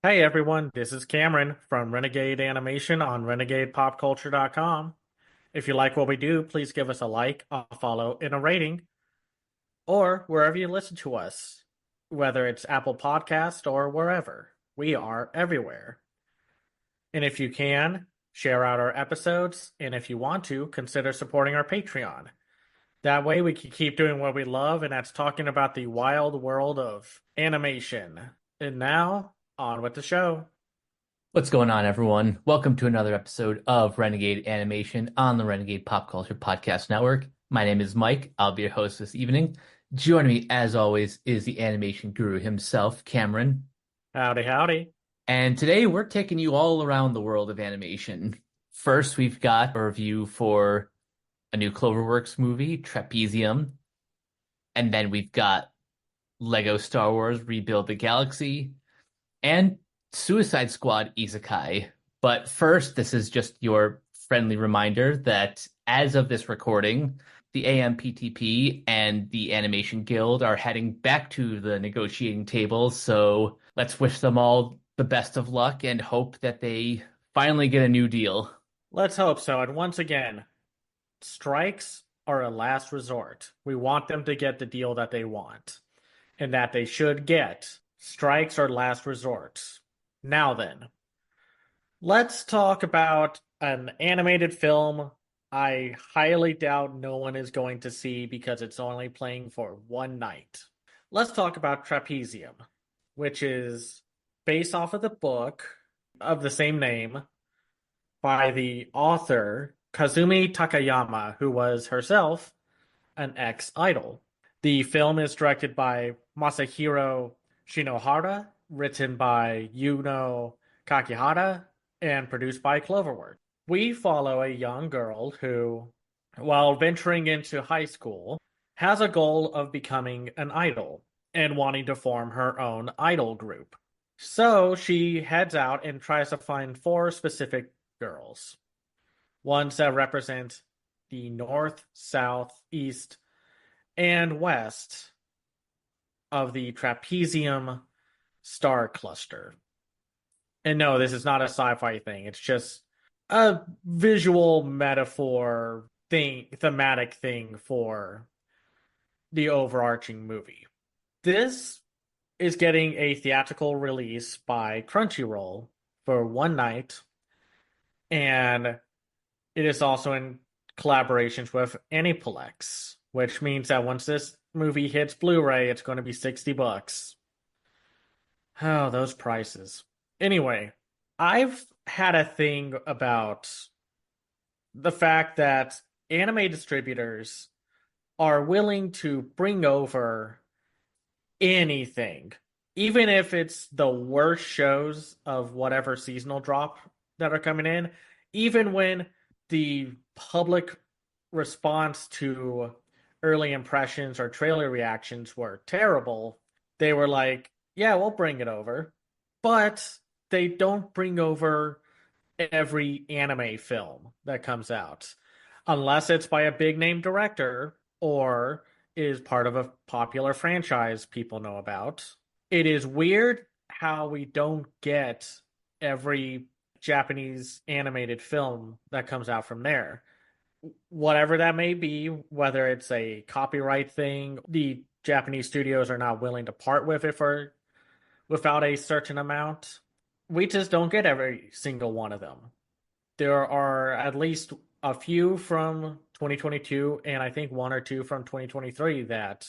Hey everyone, this is Cameron from Renegade Animation on renegadepopculture.com. If you like what we do, please give us a like, a follow, and a rating, or wherever you listen to us, whether it's Apple Podcast or wherever. We are everywhere. And if you can, share out our episodes, and if you want to, consider supporting our Patreon. That way we can keep doing what we love, and that's talking about the wild world of animation. And now, on with the show. What's going on, everyone? Welcome to another episode of Renegade Animation on the Renegade Pop Culture Podcast Network. My name is Mike. I'll be your host this evening. Joining me, as always, is the animation guru himself, Cameron. Howdy, howdy. And today we're taking you all around the world of animation. First, we've got a review for a new Cloverworks movie, Trapezium. And then we've got Lego Star Wars Rebuild the Galaxy and Suicide Squad Isekai. But first, this is just your friendly reminder that as of this recording, the AMPTP and the Animation Guild are heading back to the negotiating table. So let's wish them all the best of luck and hope that they finally get a new deal. Let's hope so. And once again, strikes are a last resort. We want them to get the deal that they want and that they should get. Strikes are last resorts. Now then, let's talk about an animated film I highly doubt no one is going to see because it's only playing for one night. Let's talk about Trapezium, which is based off of the book of the same name by the author Kazumi Takayama, who was herself an ex-idol. The film is directed by Masahiro Shinohara, written by Yuno Kakihara, and produced by Cloverworks. We follow a young girl who, while venturing into high school, has a goal of becoming an idol and wanting to form her own idol group. So she heads out and tries to find four specific girls, ones that represent the north, south, east, and west of the Trapezium star cluster. And no, this is not a sci-fi thing. It's just a visual metaphor thing, thematic thing for the overarching movie. This is getting a theatrical release by Crunchyroll for one night, and it is also in collaborations with Aniplex, which means that once this movie hits Blu-ray, it's going to be $60. Oh, those prices. Anyway, I've had a thing about the fact that anime distributors are willing to bring over anything, even if it's the worst shows of whatever seasonal drop that are coming in, even when the public response to early impressions or trailer reactions were terrible, they were like, yeah, we'll bring it over. But they don't bring over every anime film that comes out unless it's by a big name director or is part of a popular franchise people know about. It is weird how we don't get every Japanese animated film that comes out from there. Whatever that may be, whether it's a copyright thing, the Japanese studios are not willing to part with it for without a certain amount. We just don't get every single one of them. There are at least a few from 2022 and I think one or two from 2023 that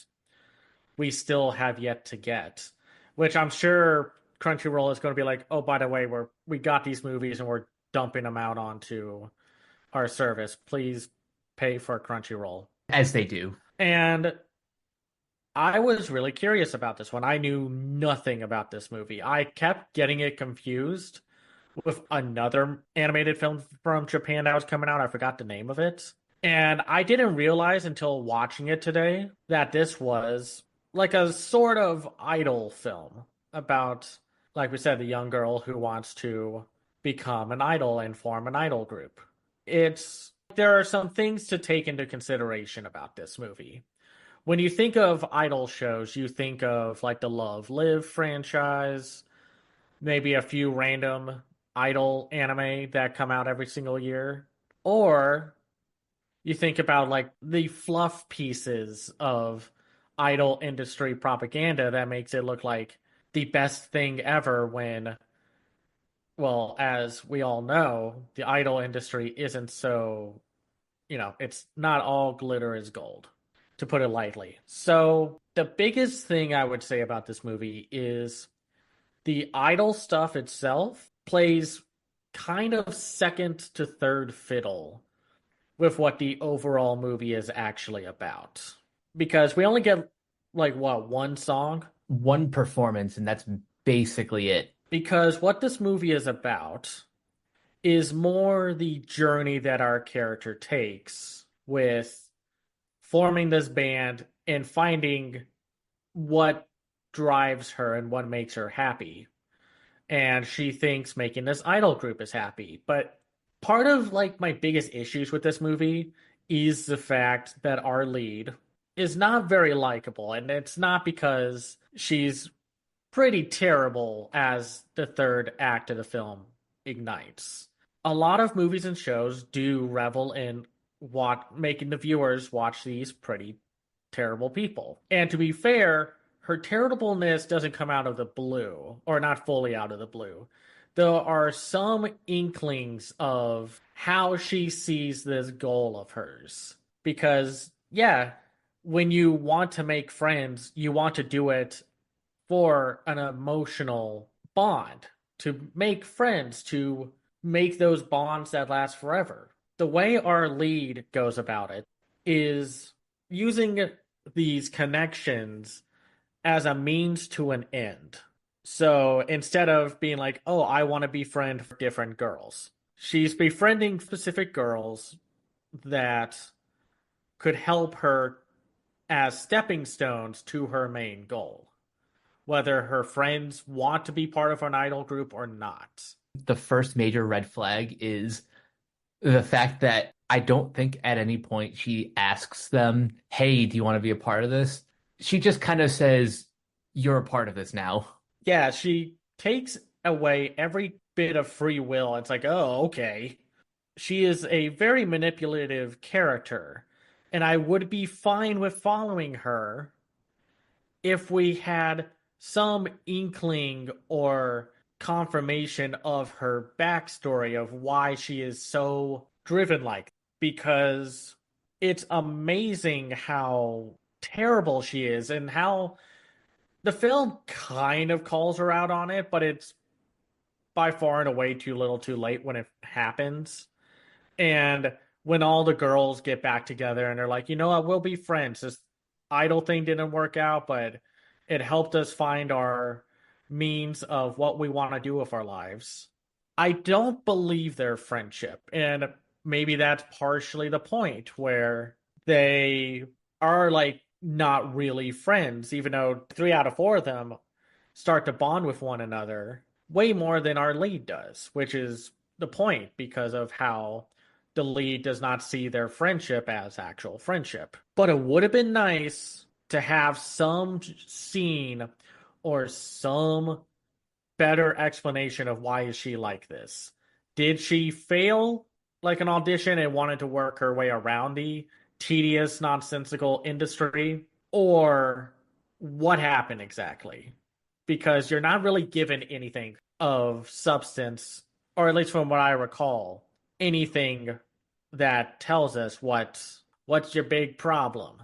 we still have yet to get, which I'm sure Crunchyroll is going to be like, oh, by the way, we got these movies and we're dumping them out onto our service. Please pay for Crunchyroll. As they do. And I was really curious about this one. I knew nothing about this movie. I kept getting it confused with another animated film from Japan that was coming out. I forgot the name of it. And I didn't realize until watching it today that this was like a sort of idol film about, like we said, the young girl who wants to become an idol and form an idol group. There are some things to take into consideration about this movie. When you think of idol shows, you think of like the Love Live franchise, maybe a few random idol anime that come out every single year. Or you think about like the fluff pieces of idol industry propaganda that makes it look like the best thing ever when, well, as we all know, the idol industry isn't so, it's not all glitter is gold, to put it lightly. So the biggest thing I would say about this movie is the idol stuff itself plays kind of second to third fiddle with what the overall movie is actually about. Because we only get like what, one song? One performance, and that's basically it. Because what this movie is about is more the journey that our character takes with forming this band and finding what drives her and what makes her happy. And she thinks making this idol group is happy. But part of like my biggest issues with this movie is the fact that our lead is not very likable. And it's not because she's pretty terrible as the third act of the film ignites. A lot of movies and shows do revel in making the viewers watch these pretty terrible people. And to be fair, her terribleness doesn't come out of the blue, or not fully out of the blue. There are some inklings of how she sees this goal of hers. Because, yeah, when you want to make friends, you want to do it for an emotional bond, to make friends, to make those bonds that last forever. The way our lead goes about it is using these connections as a means to an end. So instead of being like, oh, I want to befriend different girls, she's befriending specific girls that could help her as stepping stones to her main goal, whether her friends want to be part of an idol group or not. The first major red flag is the fact that I don't think at any point she asks them, hey, do you want to be a part of this? She just kind of says, you're a part of this now. Yeah, she takes away every bit of free will. It's like, oh, okay. She is a very manipulative character, and I would be fine with following her if we had some inkling or confirmation of her backstory of why she is so driven like, because it's amazing how terrible she is and how the film kind of calls her out on it, but it's by far and away too little too late when it happens. And when all the girls get back together and they're like, you know what, we'll be friends. This idol thing didn't work out, but it helped us find our means of what we want to do with our lives. I don't believe their friendship. And maybe that's partially the point where they are like not really friends, even though 3 out of 4 of them start to bond with one another way more than our lead does, which is the point because of how the lead does not see their friendship as actual friendship. But it would have been nice to have some scene or some better explanation of why is she like this. Did she fail like an audition and wanted to work her way around the tedious, nonsensical industry? Or what happened exactly? Because you're not really given anything of substance, or at least from what I recall, anything that tells us what's your big problem.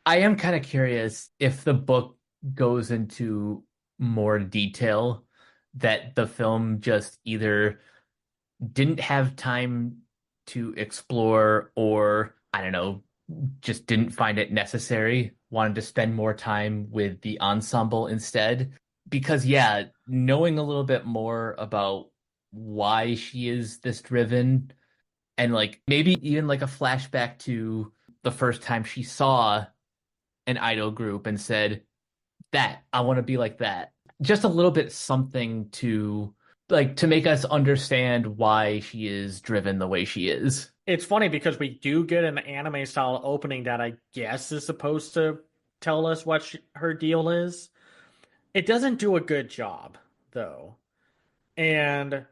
I am kind of curious if the book goes into more detail that the film just either didn't have time to explore or, I don't know, just didn't find it necessary, wanted to spend more time with the ensemble instead. Because, yeah, knowing a little bit more about why she is this driven and like maybe even like a flashback to the first time she saw an idol group and said, that, I want to be like that. Just a little bit something to like to make us understand why she is driven the way she is. It's funny because we do get an anime style opening that I guess is supposed to tell us what her deal is. It doesn't do a good job. though. And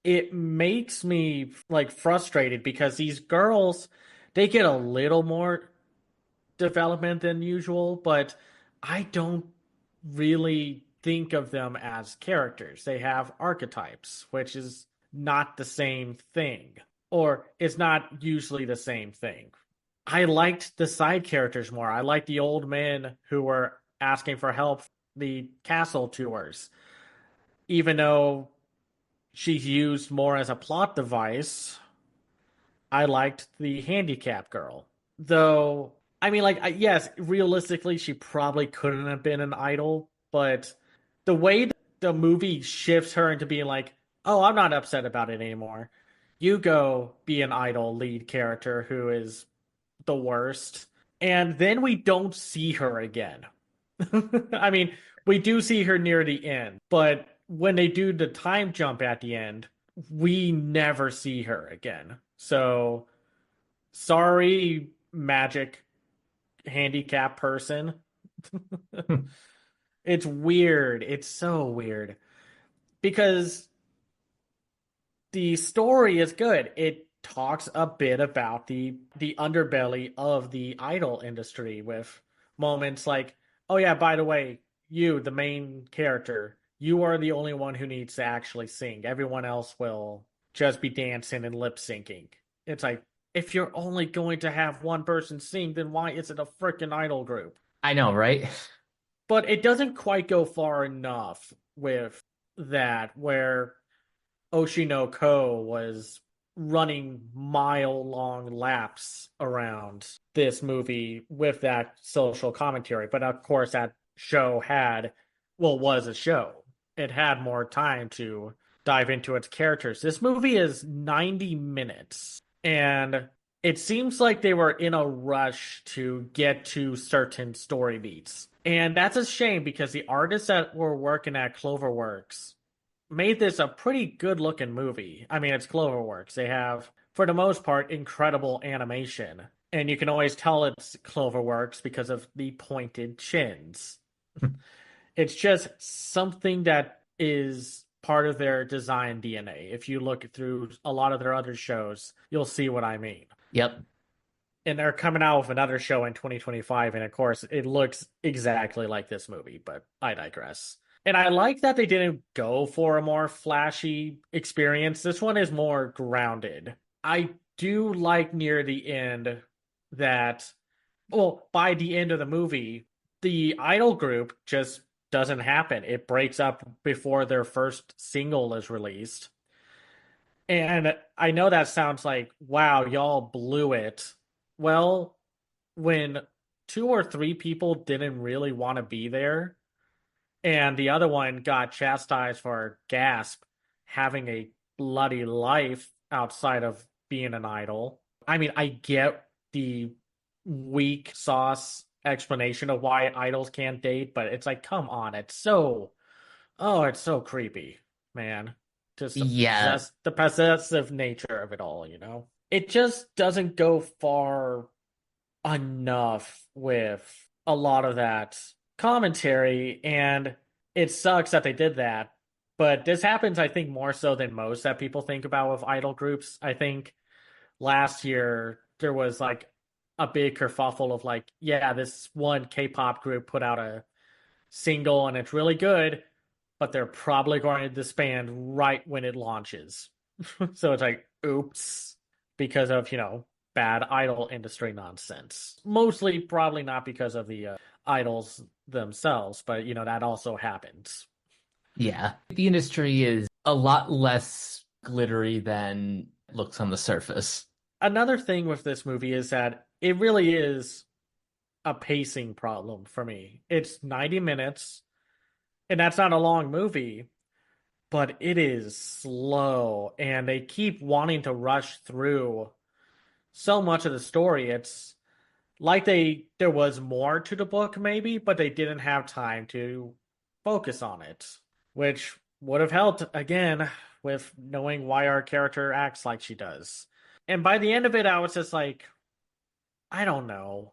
it makes me like frustrated because these girls, they get a little more development than usual, but I don't really think of them as characters. They have archetypes, which is not the same thing, or it's not usually the same thing. I liked the side characters more. I liked the old men who were asking for help, the castle tours, even though she's used more as a plot device. I liked the handicap girl. Though, I mean, like, yes, realistically, she probably couldn't have been an idol, but the way the movie shifts her into being like, oh, I'm not upset about it anymore. You go be an idol lead character who is the worst. And then we don't see her again. I mean, we do see her near the end, but when they do the time jump at the end, we never see her again. So sorry, magic handicap person. It's weird. It's so weird because the story is good. It talks a bit about the underbelly of the idol industry with moments like, oh yeah, by the way, you, the main character, you are the only one who needs to actually sing. Everyone else will just be dancing and lip syncing. It's like, if you're only going to have one person sing, then why is it a freaking idol group? I know, right? But it doesn't quite go far enough with that, where Oshinoko was running mile-long laps around this movie with that social commentary. But of course, that show had, well, was a show. It had more time to dive into its characters. This movie is 90 minutes, and it seems like they were in a rush to get to certain story beats. And that's a shame because the artists that were working at Cloverworks made this a pretty good looking movie. I mean, it's Cloverworks. They have, for the most part, incredible animation. And you can always tell it's Cloverworks because of the pointed chins. It's just something that is part of their design DNA. If you look through a lot of their other shows, you'll see what I mean. Yep. And they're coming out with another show in 2025, and of course, it looks exactly like this movie, but I digress. And I like that they didn't go for a more flashy experience. This one is more grounded. I do like near the end that, well, by the end of the movie, the idol group just doesn't happen. It breaks up before their first single is released. And I know that sounds like, wow, y'all blew it. Well, when two or three people didn't really want to be there, and the other one got chastised for gasp having a bloody life outside of being an idol. I mean, I get the weak sauce explanation of why idols can't date, but it's like, come on, it's so, oh, it's so creepy, man. Just Yeah. the possessive nature of it all, you know? It just doesn't go far enough with a lot of that commentary, and it sucks that they did that. But this happens, I think, more so than most that people think about with idol groups. I think last year there was like a big kerfuffle of like, yeah, this one K-pop group put out a single and it's really good, but they're probably going to disband right when it launches. So it's like, oops, because of, bad idol industry nonsense. Mostly probably not because of the idols themselves, but that also happens. Yeah. The industry is a lot less glittery than looks on the surface. Another thing with this movie is that it really is a pacing problem for me. It's 90 minutes, and that's not a long movie, but it is slow, and they keep wanting to rush through so much of the story. It's like there was more to the book maybe, but they didn't have time to focus on it, which would have helped again with knowing why our character acts like she does. And by the end of it, I was just like, I don't know.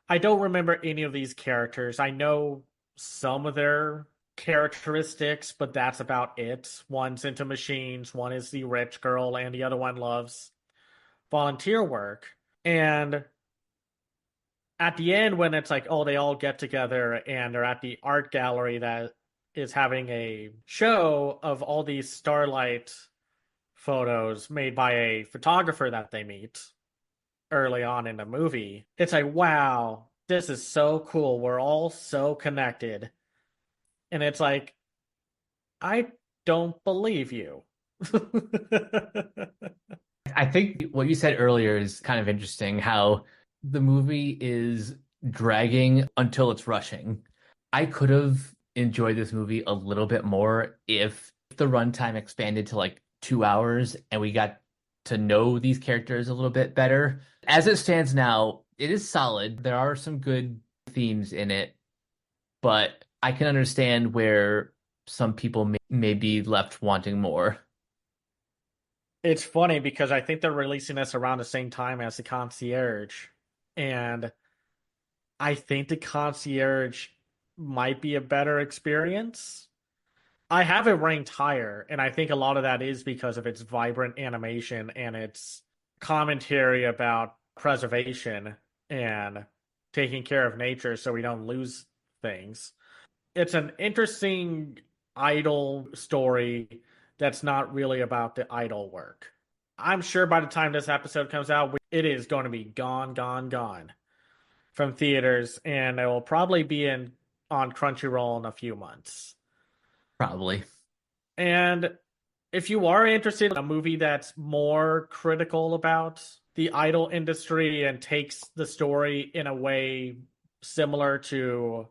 I don't remember any of these characters. I know some of their characteristics, but that's about it. One's into machines, one is the rich girl, and the other one loves volunteer work. And at the end, when it's like, oh, they all get together and they're at the art gallery that is having a show of all these starlight photos made by a photographer that they meet early on in the movie, it's like, wow, this is so cool. We're all so connected. And it's like, I don't believe you. I think what you said earlier is kind of interesting, how the movie is dragging until it's rushing. I could have enjoyed this movie a little bit more if the runtime expanded to like 2 hours and we got to know these characters a little bit better. As it stands now, it is solid. There are some good themes in it, but I can understand where some people may be left wanting more. It's funny because I think they're releasing this around the same time as the Concierge. And I think the Concierge might be a better experience. I have it ranked higher, and I think a lot of that is because of its vibrant animation and its commentary about preservation and taking care of nature so we don't lose things. It's an interesting idol story that's not really about the idol work. I'm sure by the time this episode comes out, it is going to be gone, gone, gone from theaters, and it will probably be in on Crunchyroll in a few months. Probably. And if you are interested in a movie that's more critical about the idol industry and takes the story in a way similar to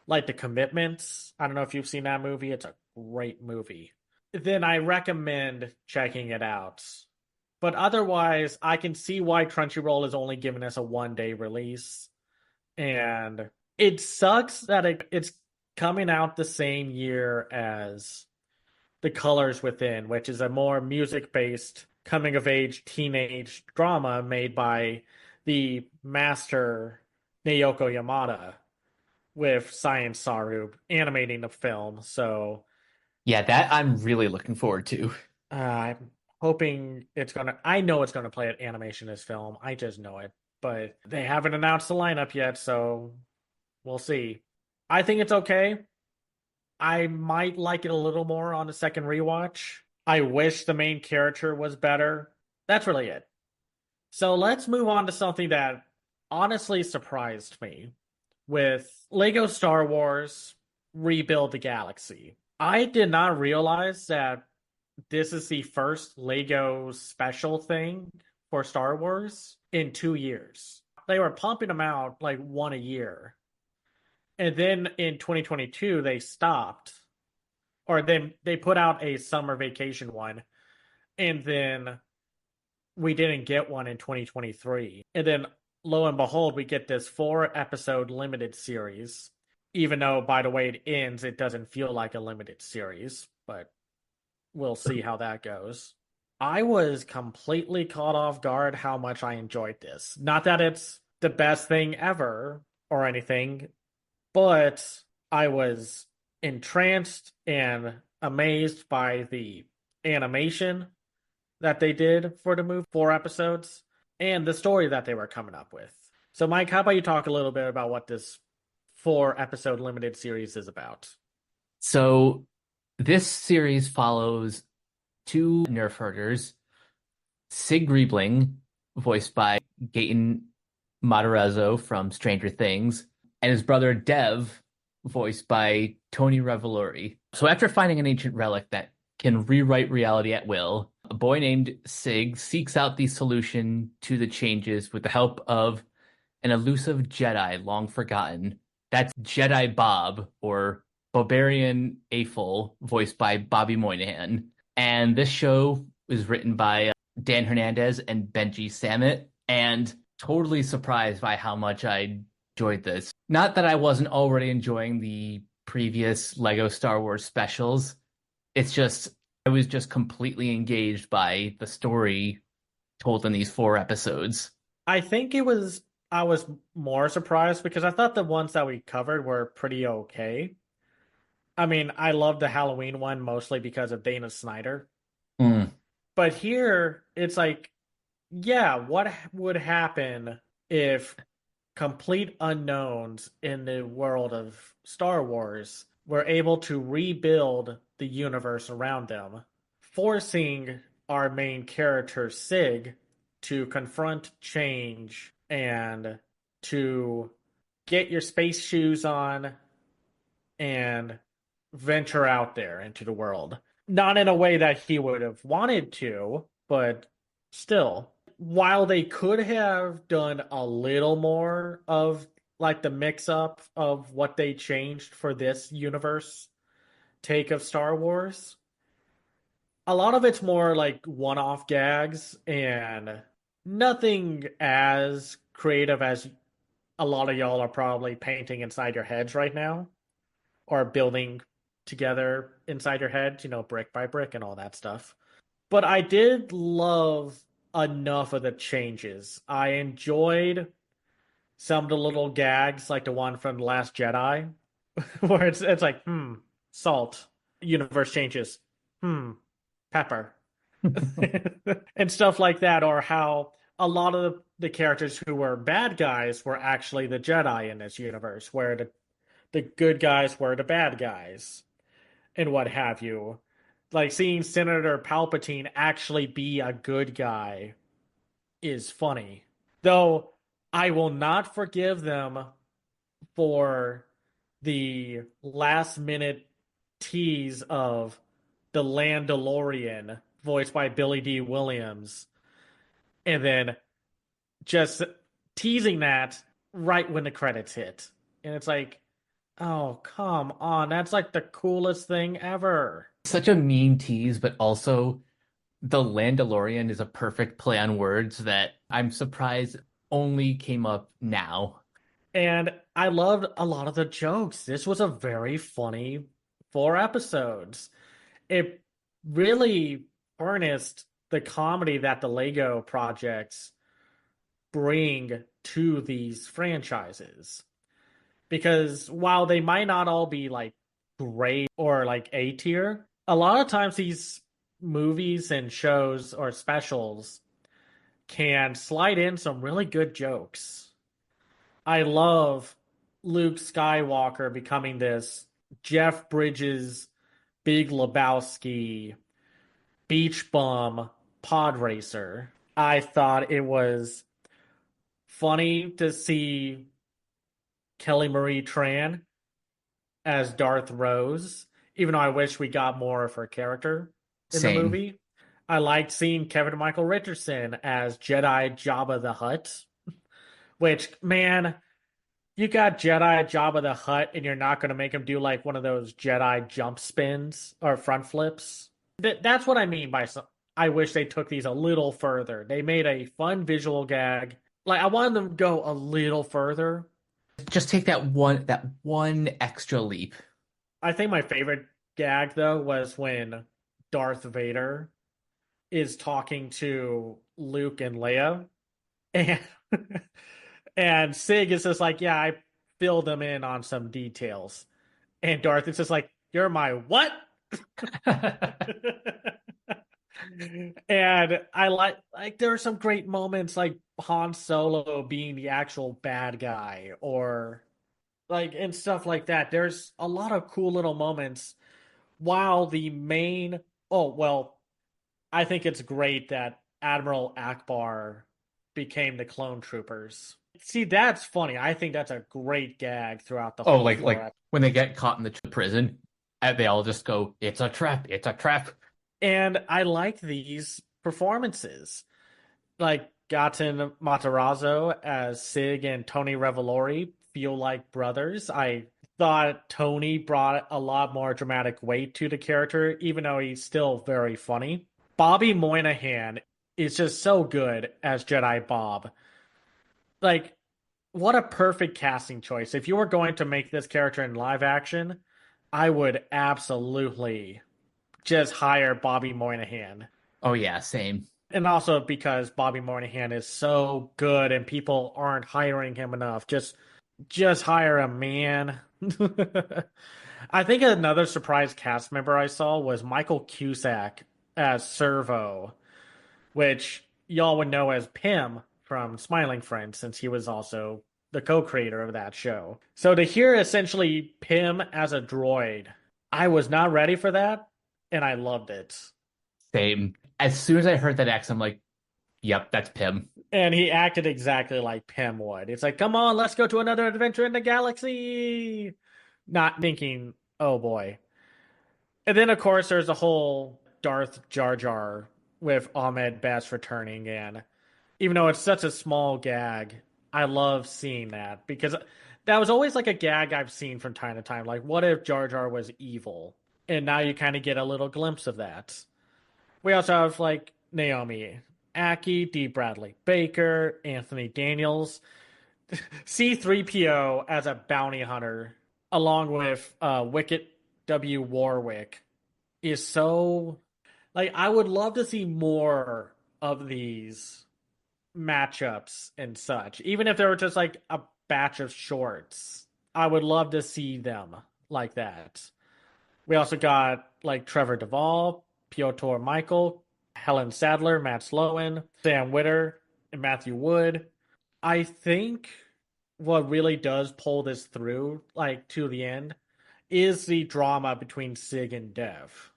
like The Commitments, I don't know if you've seen that movie. It's a great movie. Then I recommend checking it out. But otherwise, I can see why Crunchyroll is only giving us a 1 day release. And it sucks that it's coming out the same year as The Colors Within, which is a more music based coming of age teenage drama made by the master Naoko Yamada with Science Saru animating the film. So Yeah, that I'm really looking forward to. I'm hoping it's gonna. I know it's gonna play at animation this film. I just know it, but they haven't announced the lineup yet, so we'll see. I think it's okay. I might like it a little more on the second rewatch. I wish the main character was better. That's really it. So let's move on to something that honestly surprised me with Lego Star Wars Rebuild the Galaxy. I did not realize that this is the first Lego special thing for Star Wars in 2 years. They were pumping them out like one a year. And then in 2022, they stopped. Or then they put out a summer vacation one. And then we didn't get one in 2023. And then lo and behold, we get this 4 episode limited series. Even though, by the way it ends, it doesn't feel like a limited series. But we'll see how that goes. I was completely caught off guard how much I enjoyed this. Not that it's the best thing ever or anything, but I was entranced and amazed by the animation that they did for the movie, 4 episodes, and the story that they were coming up with. So, Mike, how about you talk a little bit about what this 4 episode limited series is about? So this series follows two nerf herders, Sig Riebling, voiced by Gaten Matarazzo from Stranger Things, and his brother Dev, voiced by Tony Revolori. So after finding an ancient relic that can rewrite reality at will, a boy named Sig seeks out the solution to the changes with the help of an elusive Jedi long forgotten. That's Jedi Bob, or Bobarian Afol, voiced by Bobby Moynihan. And this show was written by Dan Hernandez and Benji Samit, and totally surprised by how much I enjoyed this. Not that I wasn't already enjoying the previous Lego Star Wars specials. It's just I was just completely engaged by the story told in these 4 episodes. I think I was more surprised because I thought the ones that we covered were pretty okay. I mean, I love the Halloween one mostly because of Dana Snyder. Mm. But here, it's like, yeah, what would happen if complete unknowns in the world of Star Wars were able to rebuild the universe around them, forcing our main character, Sig, to confront change and to get your space shoes on and venture out there into the world. Not in a way that he would have wanted to, but still. While they could have done a little more of like the mix up of what they changed for this universe take of Star Wars, a lot of it's more like one off gags and nothing as creative as a lot of y'all are probably painting inside your heads right now or building together inside your head, brick by brick and all that stuff. But I did love enough of the changes. I enjoyed some of the little gags, like the one from The Last Jedi, where it's like, salt, universe changes, pepper, and stuff like that, or how a lot of the characters who were bad guys were actually the Jedi in this universe, where the good guys were the bad guys and what have you. Like seeing Senator Palpatine actually be a good guy is funny. Though I will not forgive them for the last minute tease of the Landalorian voiced by Billy D. Williams and then just teasing that right when the credits hit. And it's like, oh, come on. That's like the coolest thing ever. Such a mean tease, but also the Landalorian is a perfect play on words that I'm surprised only came up now. And I loved a lot of the jokes. This was a very funny 4 episodes. It really harnessed the comedy that the Lego projects bring to these franchises. Because while they might not all be like great or like A tier, a lot of times these movies and shows or specials can slide in some really good jokes. I love Luke Skywalker becoming this Jeff Bridges, Big Lebowski, beach bum pod racer. I thought it was funny to see Kelly Marie Tran as Darth Rose, even though I wish we got more of her character in the Same. movie. I liked seeing Kevin Michael Richardson as Jedi Jabba the Hutt, which, man, you got Jedi Jabba the Hutt and you're not going to make him do like one of those Jedi jump spins or front flips. That's what I mean by I wish they took these a little further. They made a fun visual gag. Like I wanted them to go a little further. Just take that one extra leap. I think my favorite gag though was when Darth Vader is talking to Luke and Leia, and and Sig is just like, "Yeah, I filled them in on some details," and Darth is just like, "You're my what?" And I like there are some great moments like Han Solo being the actual bad guy or like and stuff like that. There's a lot of cool little moments while the main oh well, I think it's great that Admiral Akbar became the clone troopers. See, that's funny. I think that's a great gag throughout the Oh, whole like when they get caught in the prison, and they all just go, "It's a trap! It's a trap!" and I like these performances. Like Gaten Matarazzo as Sig and Tony Revolori feel like brothers. I thought Tony brought a lot more dramatic weight to the character, even though he's still very funny. Bobby Moynihan is just so good as Jedi Bob. Like, what a perfect casting choice. If you were going to make this character in live action, I would absolutely just hire Bobby Moynihan. Oh yeah, same. And also because Bobby Moynihan is so good and people aren't hiring him enough. Just hire a man. I think another surprise cast member I saw was Michael Cusack as Servo, which y'all would know as Pym from Smiling Friends, since he was also the co-creator of that show. So to hear essentially Pym as a droid, I was not ready for that, and I loved it. Same. As soon as I heard that accent, I'm like, yep, that's Pim. And he acted exactly like Pym would. It's like, come on, let's go to another adventure in the galaxy. Not thinking, oh boy. And then, of course, there's a whole Darth Jar Jar with Ahmed Best returning. And even though it's such a small gag, I love seeing that because that was always like a gag I've seen from time to time. Like, what if Jar Jar was evil? And now you kind of get a little glimpse of that. We also have like Naomi Aki, D. Bradley Baker, Anthony Daniels, C3PO as a bounty hunter, along with Wicket W. Warwick, is so like I would love to see more of these matchups and such. Even if they were just like a batch of shorts, I would love to see them like that. We also got like Trevor Duvall, Piotr Michael, Helen Sadler, Matt Sloan, Sam Witter, and Matthew Wood. I think what really does pull this through, like to the end, is the drama between Sig and Dev.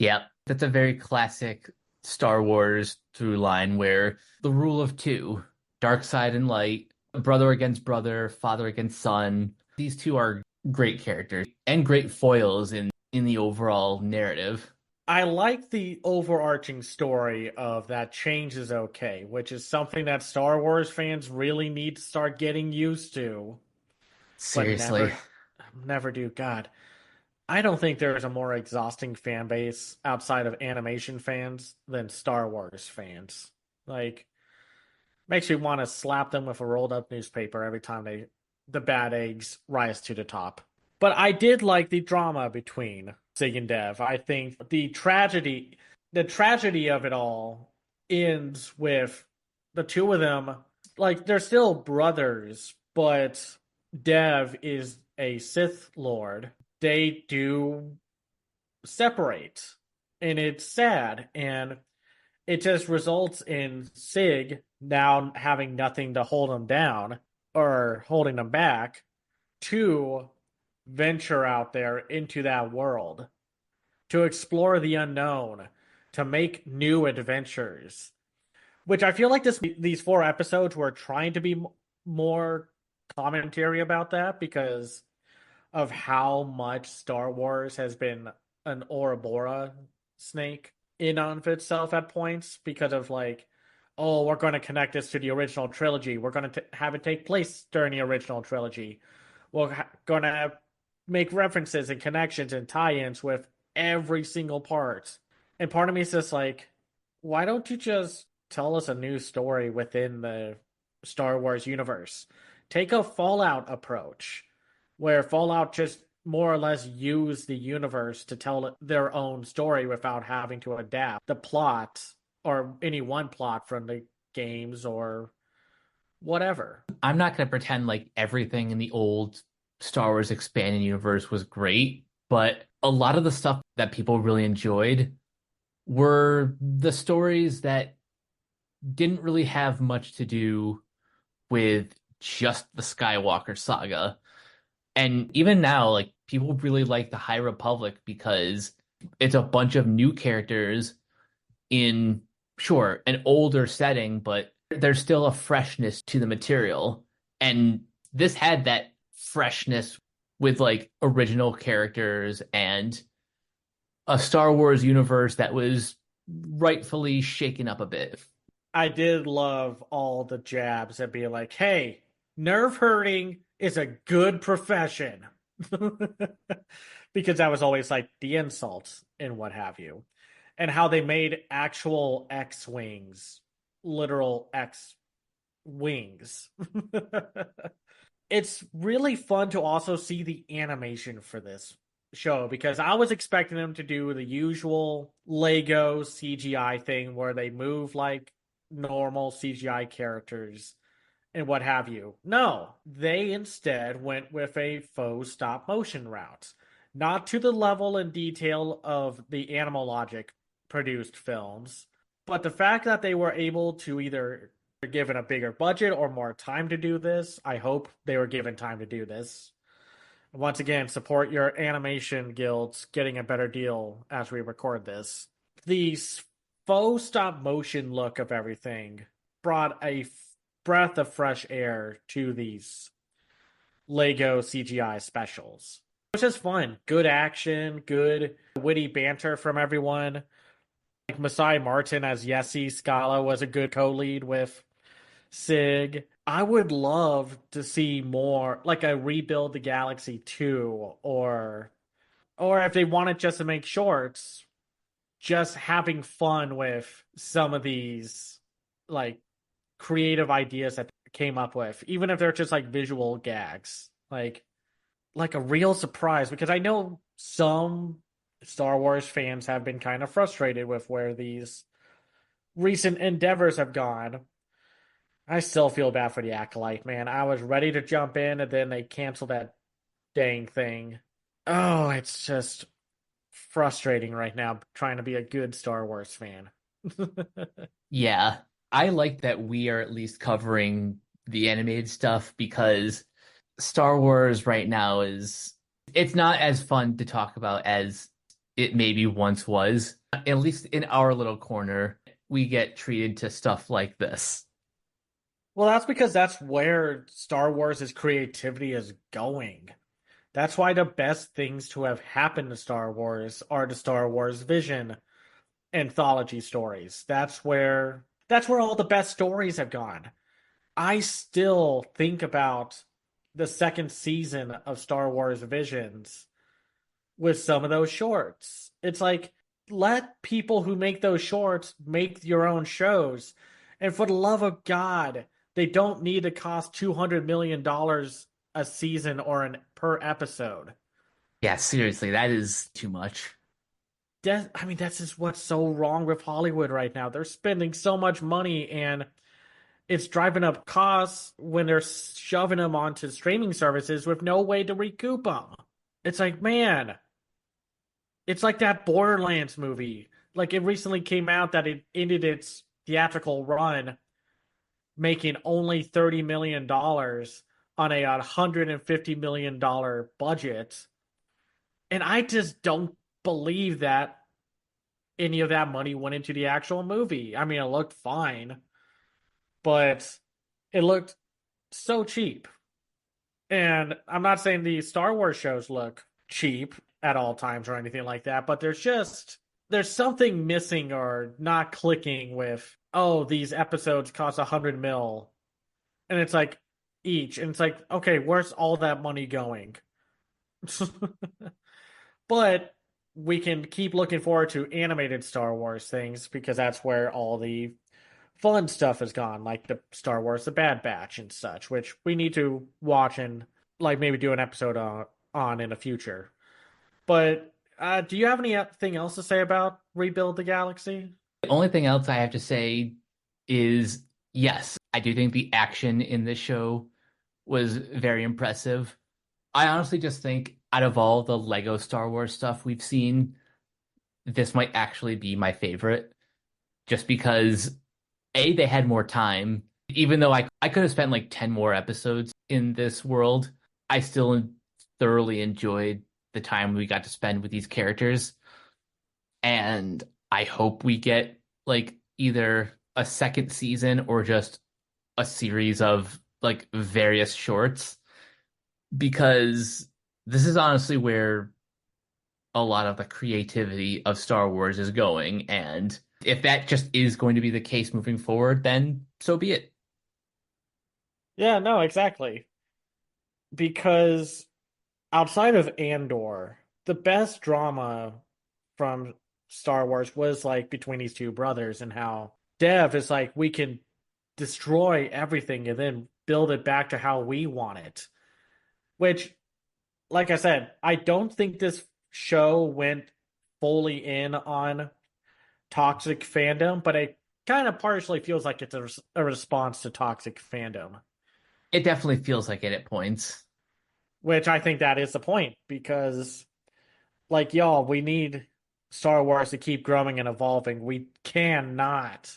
Yep. That's a very classic Star Wars through line where the rule of two, dark side and light, brother against brother, father against son. These two are great characters and great foils in the overall narrative. I like the overarching story of that change is okay, which is something that Star Wars fans really need to start getting used to, but Seriously. never do. God, I don't think there's a more exhausting fan base outside of animation fans than Star Wars fans. Like, makes you want to slap them with a rolled up newspaper every time the bad eggs rise to the top. But I did like the drama between Sig and Dev. I think the tragedy of it all ends with the two of them, like they're still brothers, but Dev is a Sith Lord. They do separate, and it's sad, and it just results in Sig now having nothing to hold him down or holding him back to venture out there into that world, to explore the unknown, to make new adventures. Which I feel like these 4 episodes were trying to be more commentary about that because of how much Star Wars has been an Ouroboros snake in on of itself at points because of like, oh, we're going to connect this to the original trilogy. We're going to have it take place during the original trilogy. We're going to make references and connections and tie-ins with every single part. And part of me is just like, why don't you just tell us a new story within the Star Wars universe? Take a Fallout approach where Fallout just more or less use the universe to tell their own story without having to adapt the plot or any one plot from the games or whatever. I'm not going to pretend like everything in the old Star Wars expanded universe was great, but a lot of the stuff that people really enjoyed were the stories that didn't really have much to do with just the Skywalker saga. And even now, like people really like the High Republic because it's a bunch of new characters in, sure, an older setting, but there's still a freshness to the material. And this had that freshness with like original characters and a Star Wars universe that was rightfully shaken up a bit. I did love all the jabs that be like, hey, nerve hurting is a good profession. Because that was always like the insults and what have you. And how they made actual X Wings literal X Wings. It's really fun to also see the animation for this show because I was expecting them to do the usual Lego CGI thing where they move like normal CGI characters and what have you. No, they instead went with a faux stop motion route. Not to the level and detail of the Animal Logic produced films, but the fact that they were able to either given a bigger budget or more time to do this, I hope they were given time to do this. Once again, support your animation guilds getting a better deal as we record this. The faux stop motion look of everything brought a breath of fresh air to these Lego CGI specials. It was just fun. Good action, good witty banter from everyone. Like Masai Martin as Yessie Scala was a good co-lead with Sig. I would love to see more like a Rebuild the Galaxy 2 or if they wanted just to make shorts, just having fun with some of these like creative ideas that they came up with, even if they're just like visual gags. Like a real surprise because I know some Star Wars fans have been kind of frustrated with where these recent endeavors have gone. I still feel bad for the Acolyte, man. I was ready to jump in and then they canceled that dang thing. Oh, it's just frustrating right now trying to be a good Star Wars fan. Yeah, I like that we are at least covering the animated stuff because Star Wars right now is it's not as fun to talk about as it maybe once was. At least in our little corner, we get treated to stuff like this. Well, that's because that's where Star Wars' creativity is going. That's why the best things to have happened to Star Wars are the Star Wars Vision anthology stories. That's where all the best stories have gone. I still think about the second season of Star Wars Visions with some of those shorts. It's like let people who make those shorts make your own shows. And for the love of God, they don't need to cost $200 million a season or an per episode. Yeah, seriously, that is too much. I mean, that's just what's so wrong with Hollywood right now. They're spending so much money and it's driving up costs when they're shoving them onto streaming services with no way to recoup them. It's like, man, it's like that Borderlands movie. Like it recently came out that it ended its theatrical run making only $30 million on a $150 million budget. And I just don't believe that any of that money went into the actual movie. I mean, it looked fine, but it looked so cheap. And I'm not saying the Star Wars shows look cheap at all times or anything like that, but there's something missing or not clicking with, oh, these episodes cost 100 mil. And it's like each. And it's like, okay, where's all that money going? But we can keep looking forward to animated Star Wars things because that's where all the fun stuff has gone, like the Star Wars The Bad Batch and such, which we need to watch and like maybe do an episode on in the future. But do you have anything else to say about Rebuild the Galaxy? The only thing else I have to say is yes, I do think the action in this show was very impressive. I honestly just think out of all the Lego Star Wars stuff we've seen, this might actually be my favorite. Just because A, they had more time. Even though I could have spent like 10 more episodes in this world, I still thoroughly enjoyed the time we got to spend with these characters. And I hope we get like either a second season or just a series of like various shorts because this is honestly where a lot of the creativity of Star Wars is going. And if that just is going to be the case moving forward, then so be it. Yeah, no, exactly. Because outside of Andor, the best drama from Star Wars was like between these two brothers and how Dev is like, we can destroy everything and then build it back to how we want it. Which, like I said, I don't think this show went fully in on toxic fandom, but it kind of partially feels like it's a response to toxic fandom, It definitely feels like it at points. which I think that is the point because Like, y'all, we need Star Wars to keep growing and evolving. We cannot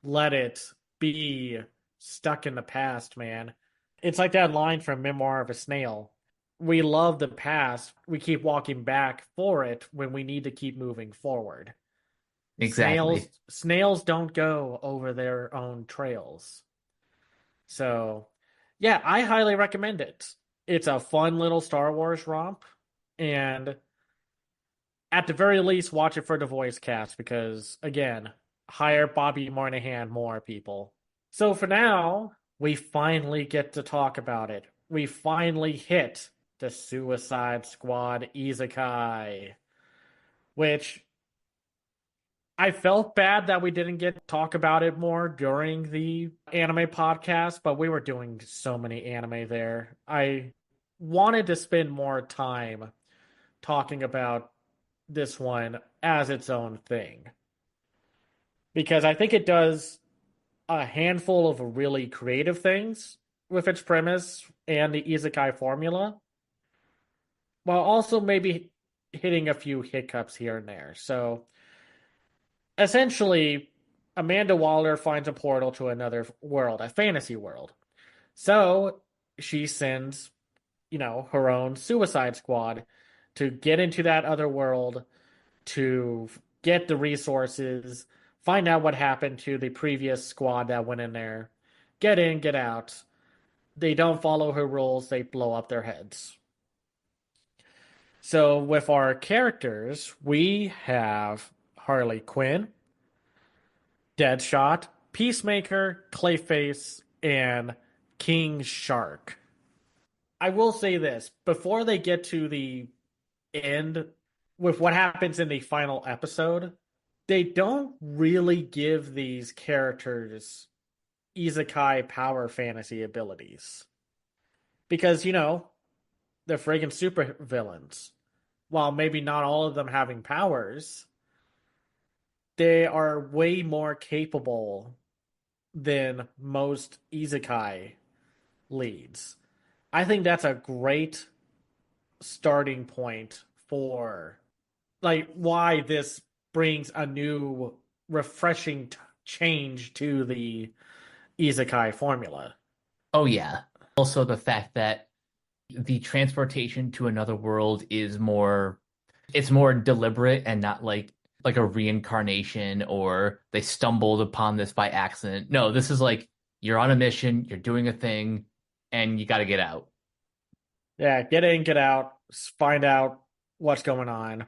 let it be stuck in the past, man. It's like that line from Memoir of a Snail. We love the past. We keep walking back for it when we need to keep moving forward. Snails Exactly. snails don't go over their own trails. So, yeah, I highly recommend it. It's a fun little Star Wars romp, and at the very least, watch it for the voice cast because, again, hire Bobby Moynihan more people. So for now, we finally get to talk about it. We finally hit the Suicide Squad Isekai, which I felt bad that we didn't get to talk about it more during the anime podcast, but we were doing so many anime there. I wanted to spend more time talking about this one as its own thing because I think it does a handful of really creative things with its premise and the isekai formula, while also maybe hitting a few hiccups here and there. So essentially, Amanda Waller finds a portal to another world, a fantasy world. So she sends, her own Suicide Squad to get into that other world to get the resources, find out what happened to the previous squad that went in there, get in, get out. They don't follow her rules, they blow up their heads. So, with our characters, we have Harley Quinn, Deadshot, Peacemaker, Clayface, and King Shark. I will say this before they get to the end with what happens in the final episode, they don't really give these characters isekai power fantasy abilities. Because, they're friggin' super villains. While maybe not all of them having powers, they are way more capable than most isekai leads. I think that's a great starting point for like why this brings a new refreshing change to the isekai formula. Oh yeah. Also the fact that the transportation to another world is more it's more deliberate and not like a reincarnation or they stumbled upon this by accident. No, this is like you're on a mission, you're doing a thing, and you got to get out. Yeah, get in, get out, find out what's going on.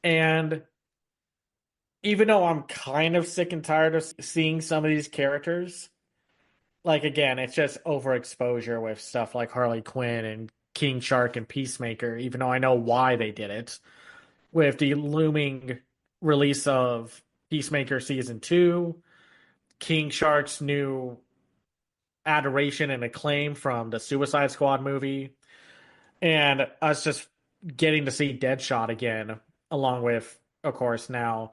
And even though I'm kind of sick and tired of seeing some of these characters, like again, it's just overexposure with stuff like Harley Quinn and King Shark and Peacemaker, even though I know why they did it. With the looming release of Peacemaker Season 2, King Shark's new adoration and acclaim from the Suicide Squad movie, and us just getting to see Deadshot again, along with, of course, now,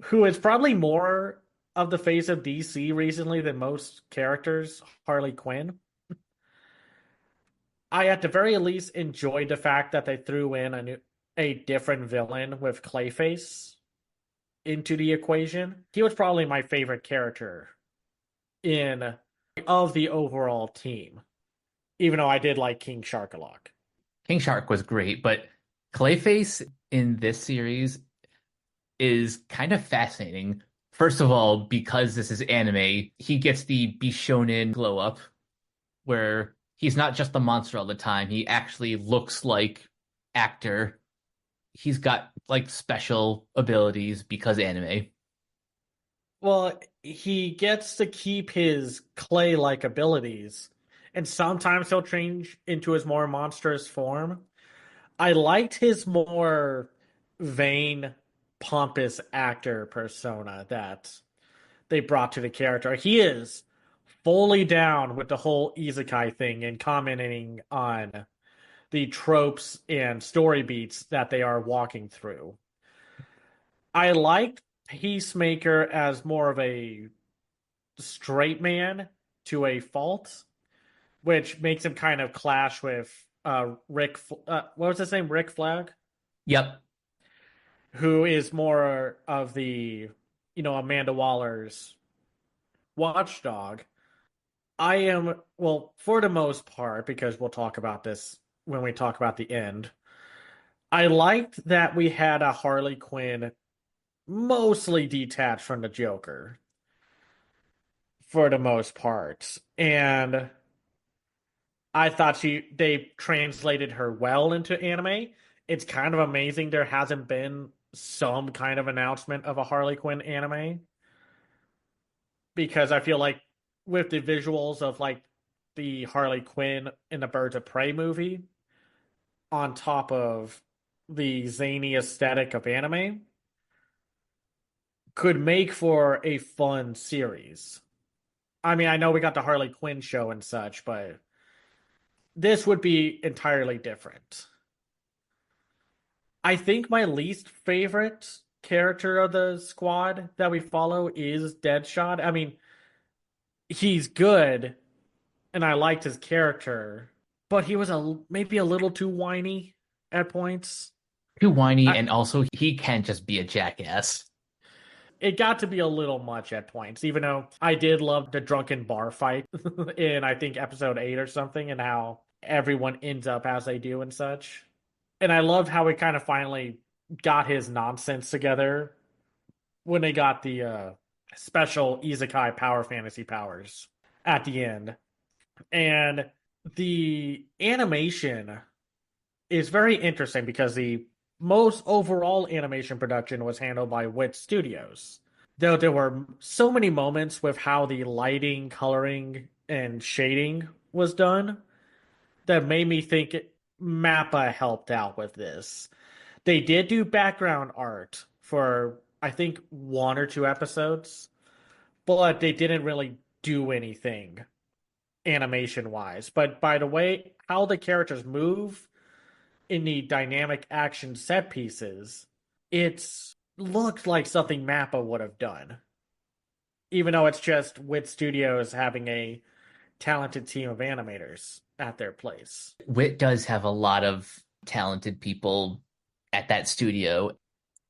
who is probably more of the face of DC recently than most characters, Harley Quinn. I, at the very least, enjoyed the fact that they threw in a different villain with Clayface into the equation. He was probably my favorite character in of the overall team, even though I did like King Shark a lot. King Shark was great, but Clayface in this series is kind of fascinating. First of all, because this is anime, he gets the Bishonen glow up, where he's not just a monster all the time. He actually looks like actor. He's got like special abilities because anime. Well, he gets to keep his clay-like abilities, and sometimes he'll change into his more monstrous form. I liked his more vain, pompous actor persona that they brought to the character. He is fully down with the whole isekai thing and commenting on the tropes and story beats that they are walking through. I liked Peacemaker as more of a straight man to a fault, which makes him kind of clash with Rick. What was his name? Rick Flag. Yep. who is more of Amanda Waller's watchdog. I am, well, for the most part, because we'll talk about this when we talk about the end. I liked that we had a Harley Quinn mostly detached from the Joker for the most part. And I thought they translated her well into anime. It's kind of amazing there hasn't been some kind of announcement of a Harley Quinn anime because I feel like with the visuals of like the Harley Quinn in the Birds of Prey movie on top of the zany aesthetic of anime could make for a fun series. I mean, I know we got the Harley Quinn show and such, but this would be entirely different. I think my least favorite character of the squad that we follow is Deadshot. I mean, he's good and I liked his character, but he was maybe a little too whiny at points. Too whiny, I, and also he can't just be a jackass. it got to be a little much at points, even though I did love the drunken bar fight in I think episode 8 or something, and how everyone ends up as they do and such. And I loved how he kind of finally got his nonsense together when they got the special Isekai power fantasy powers at the end. And the animation is very interesting because the most overall animation production was handled by Wit Studios. Though there were so many moments with how the lighting, coloring, and shading was done that made me think Mappa helped out with this. They did do background art for, I think, one or two episodes, but they didn't really do anything animation wise. But by the way, how the characters move in the dynamic action set pieces, it's looked like something Mappa would have done. Even though it's just Wit Studios having a talented team of animators at their place. Wit does have a lot of talented people at that studio,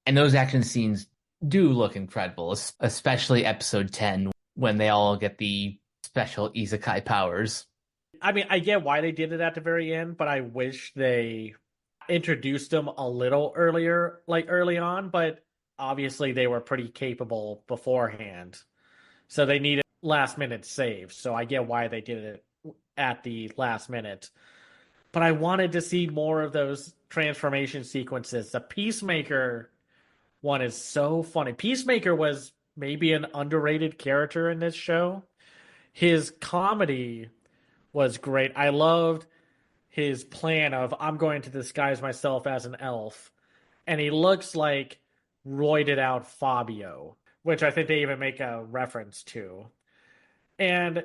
and those action scenes do look incredible, especially episode 10 when they all get the special isekai powers. I mean, I get why they did it at the very end, but I wish they introduced them a little earlier, like early on, but obviously they were pretty capable beforehand. So they needed last minute saves. So I get why they did it at the last minute. But I wanted to see more of those transformation sequences. The Peacemaker one is so funny. Peacemaker was maybe an underrated character in this show. His comedy was great. I loved his plan of I'm going to disguise myself as an elf. And he looks like roided out Fabio, which I think they even make a reference to. And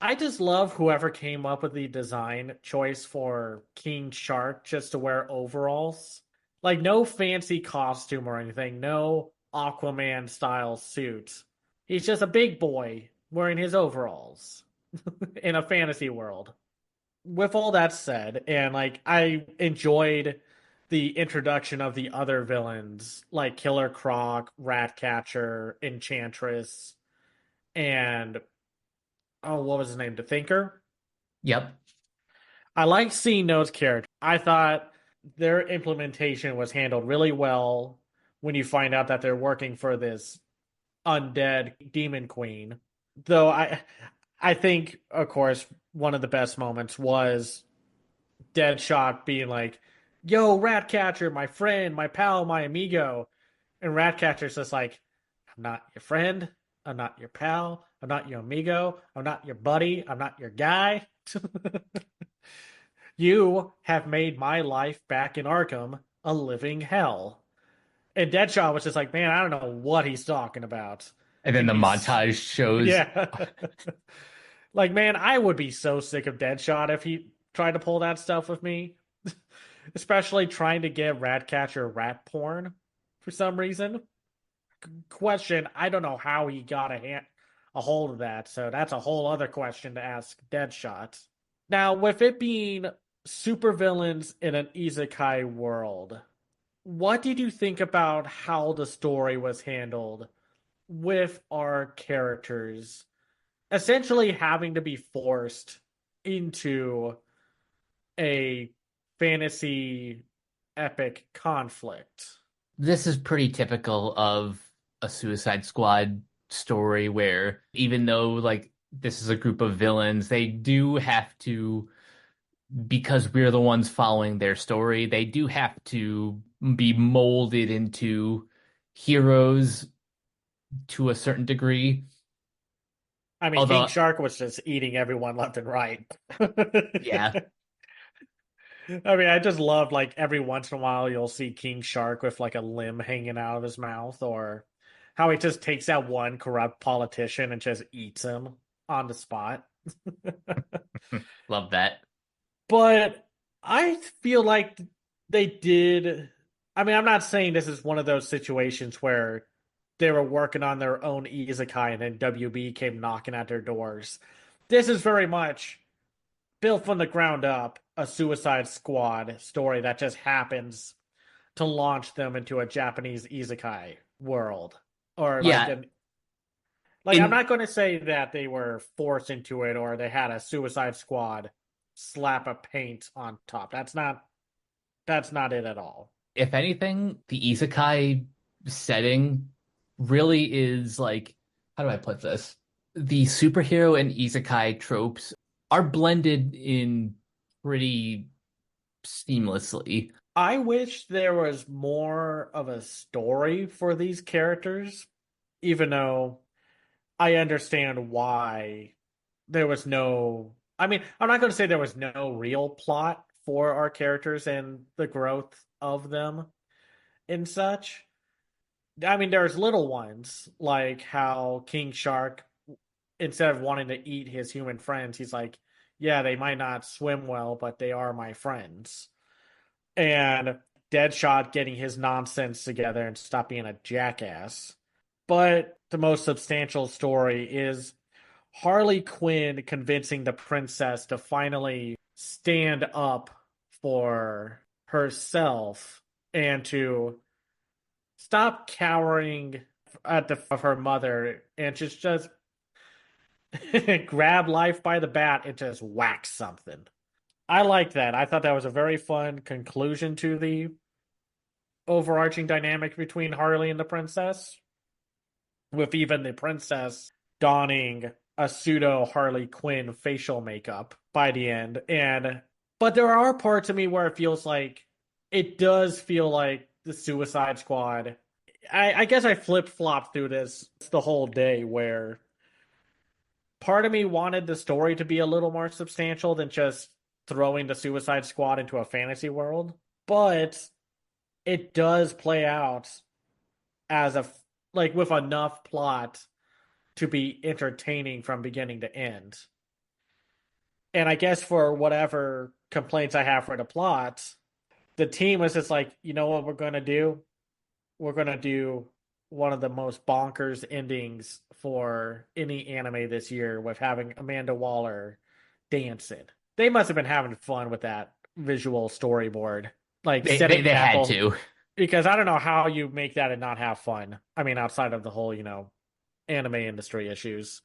I just love whoever came up with the design choice for King Shark just to wear overalls. Like, no fancy costume or anything, no Aquaman style suit. He's just a big boy wearing his overalls in a fantasy world. With all that said, and like, I enjoyed the introduction of the other villains like Killer Croc, Ratcatcher, Enchantress, and oh, what was his name? The Thinker. Yep. I like seeing those characters. I thought their implementation was handled really well when you find out that they're working for this undead demon queen. Though I think, of course, one of the best moments was Deadshot being like, "Yo, Ratcatcher, my friend, my pal, my amigo," and Ratcatcher's just like, "I'm not your friend. I'm not your pal. I'm not your amigo. I'm not your buddy. I'm not your guy." You have made my life back in Arkham a living hell. And Deadshot was just like, man, I don't know what he's talking about. And then the montage shows. Yeah. Like, man, I would be so sick of Deadshot if he tried to pull that stuff with me. Especially trying to get Ratcatcher rat porn for some reason. Question, I don't know how he got a hold of that, so that's a whole other question to ask Deadshot. Now, with it being supervillains in an isekai world, what did you think about how the story was handled with our characters essentially having to be forced into a fantasy epic conflict? This is pretty typical of a Suicide Squad story where even though like this is a group of villains, they do have to, because we're the ones following their story, they do have to be molded into heroes to a certain degree. I mean, King Although, Shark was just eating everyone left and right. yeah, I mean, I just love like every once in a while you'll see King Shark with like a limb hanging out of his mouth, or how he just takes out one corrupt politician and just eats him on the spot. love that. But I feel like they did. I mean, I'm not saying this is one of those situations where they were working on their own Isekai and then WB came knocking at their doors. This is very much built from the ground up, a Suicide Squad story that just happens to launch them into a Japanese Isekai world. Or Yeah, like I'm in not going to say that they were forced into it or they had a Suicide Squad slap a paint on top. That's not it at all. if anything, the isekai setting really is like, how do I put this? The superhero and isekai tropes are blended in pretty seamlessly. I wish there was more of a story for these characters, even though I understand why there was no. I mean, I'm not going to say there was no real plot for our characters and the growth of them and such. I mean, there's little ones like how King Shark, instead of wanting to eat his human friends, he's like, yeah, they might not swim well, but they are my friends. And Deadshot getting his nonsense together and stop being a jackass. But the most substantial story is Harley Quinn convincing the princess to finally stand up for herself and to stop cowering at the of her mother and just grab life by the bat and just whack something. I liked that. I thought that was a very fun conclusion to the overarching dynamic between Harley and the princess, with even the princess donning a pseudo Harley Quinn facial makeup by the end. And but there are parts of me where it feels like it does feel like the Suicide Squad. I guess I flip flopped through this the whole day where part of me wanted the story to be a little more substantial than just throwing the Suicide Squad into a fantasy world. But it does play out as a like with enough plot to be entertaining from beginning to end. And I guess for whatever complaints I have for the plot, the team was just like, you know what we're gonna do? We're gonna do one of the most bonkers endings for any anime this year with having Amanda Waller dancing. They must have been having fun with that visual storyboard, like They setting they that had whole. to. Because I don't know how you make that and not have fun. I mean, outside of the whole, anime industry issues.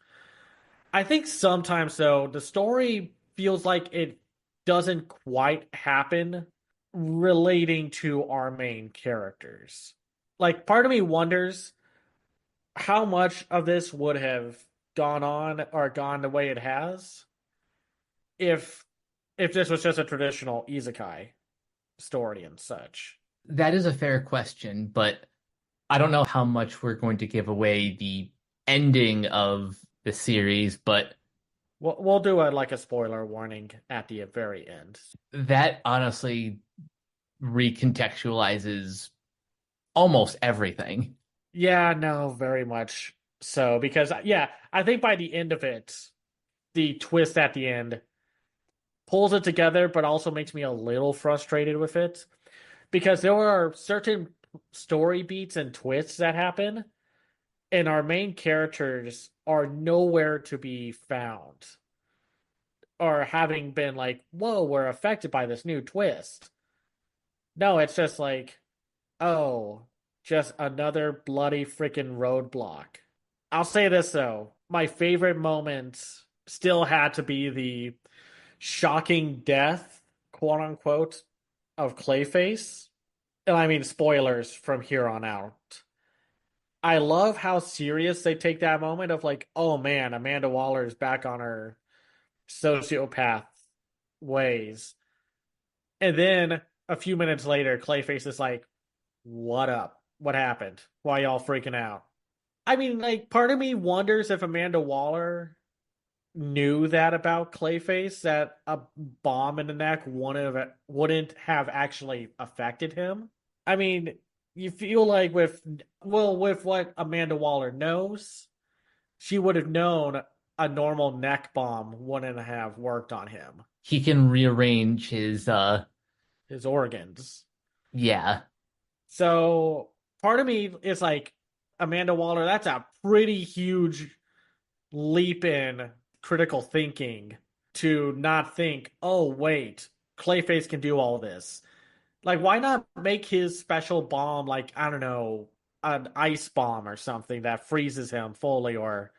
I think sometimes though the story feels like it doesn't quite happen relating to our main characters. Like part of me wonders how much of this would have gone on or gone the way it has if this was just a traditional isekai story and such. That is a fair question, but I don't know how much we're going to give away the ending of the series, but We'll do a spoiler warning at the very end. that honestly recontextualizes almost everything. Yeah, no, very much so because yeah, I think by the end of it, the twist at the end pulls it together, but also makes me a little frustrated with it because there are certain story beats and twists that happen, and our main characters are nowhere to be found or having been like, whoa, we're affected by this new twist. No, it's just like Oh, just another bloody freaking roadblock. I'll say this though, my favorite moment still had to be the shocking death, quote unquote, of Clayface. And I mean spoilers from here on out. I love how serious they take that moment of like, oh man, Amanda Waller is back on her sociopath ways. And then a few minutes later, Clayface is like, what up? What happened? Why y'all freaking out? I mean, like, part of me wonders if Amanda Waller knew that about Clayface, that a bomb in the neck wouldn't have actually affected him. I mean, you feel like with what Amanda Waller knows, she would have known a normal neck bomb wouldn't have worked on him, He can rearrange his his organs. yeah. So part of me is like, Amanda Waller, that's a pretty huge leap in critical thinking to not think, oh, wait, Clayface can do all this. Like, why not make his special bomb like, I don't know, an ice bomb or something that freezes him fully or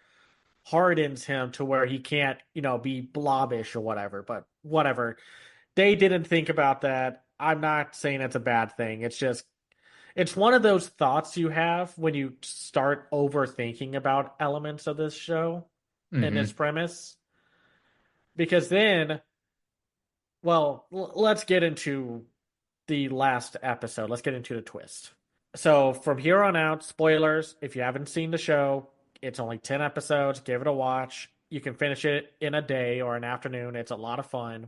hardens him to where he can't, be blobbish or whatever. But whatever. They didn't think about that. I'm not saying it's a bad thing. It's just, it's one of those thoughts you have when you start overthinking about elements of this show and its Hmm. premise. Because then, well, let's get into the last episode. Let's get into the twist. So from here on out, spoilers, if you haven't seen the show, it's only 10 episodes. Give it a watch. You can finish it in a day or an afternoon. It's a lot of fun.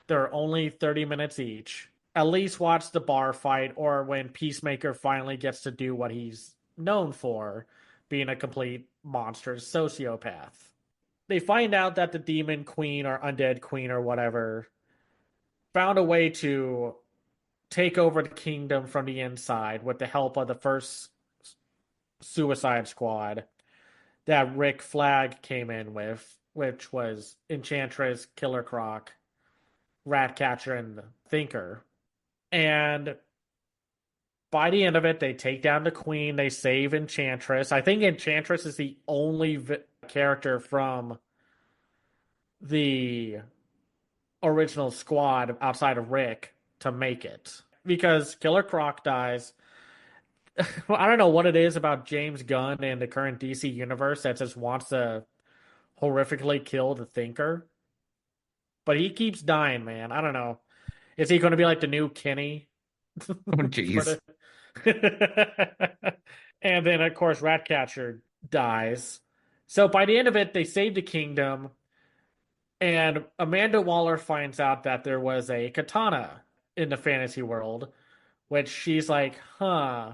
They're only 30 minutes each. At least watch the bar fight or when Peacemaker finally gets to do what he's known for, being a complete monster sociopath. They find out that the demon queen or undead queen or whatever found a way to take over the kingdom from the inside with the help of the first Suicide Squad that Rick Flag came in with, which was Enchantress, Killer Croc, Ratcatcher, and the Thinker. And by the end of it, they take down the Queen. They save Enchantress. I think Enchantress is the only character from the original squad outside of Rick to make it because Killer Croc dies. Well, I don't know what it is about James Gunn and the current DC universe that just wants to horrifically kill the Thinker, but he keeps dying, man. I don't know. Is he going to be like the new Kenny Oh for jeez. the? And then of course Ratcatcher dies. So by the end of it, they save the kingdom, and Amanda Waller finds out that there was a katana in the fantasy world, which she's like, huh,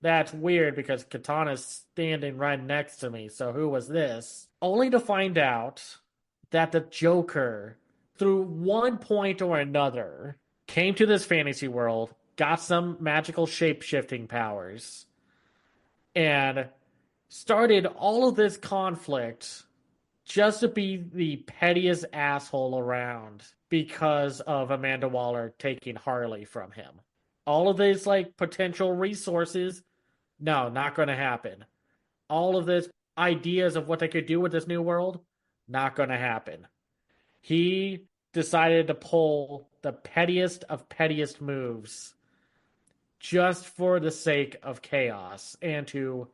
that's weird because Katana's standing right next to me. So who was this? Only to find out that the Joker, through one point or another, came to this fantasy world, got some magical shape shifting powers, and started all of this conflict just to be the pettiest asshole around because of Amanda Waller taking Harley from him. All of these like potential resources, no, not going to happen. All of this ideas of what they could do with this new world, not going to happen. He decided to pull the pettiest of pettiest moves just for the sake of chaos and to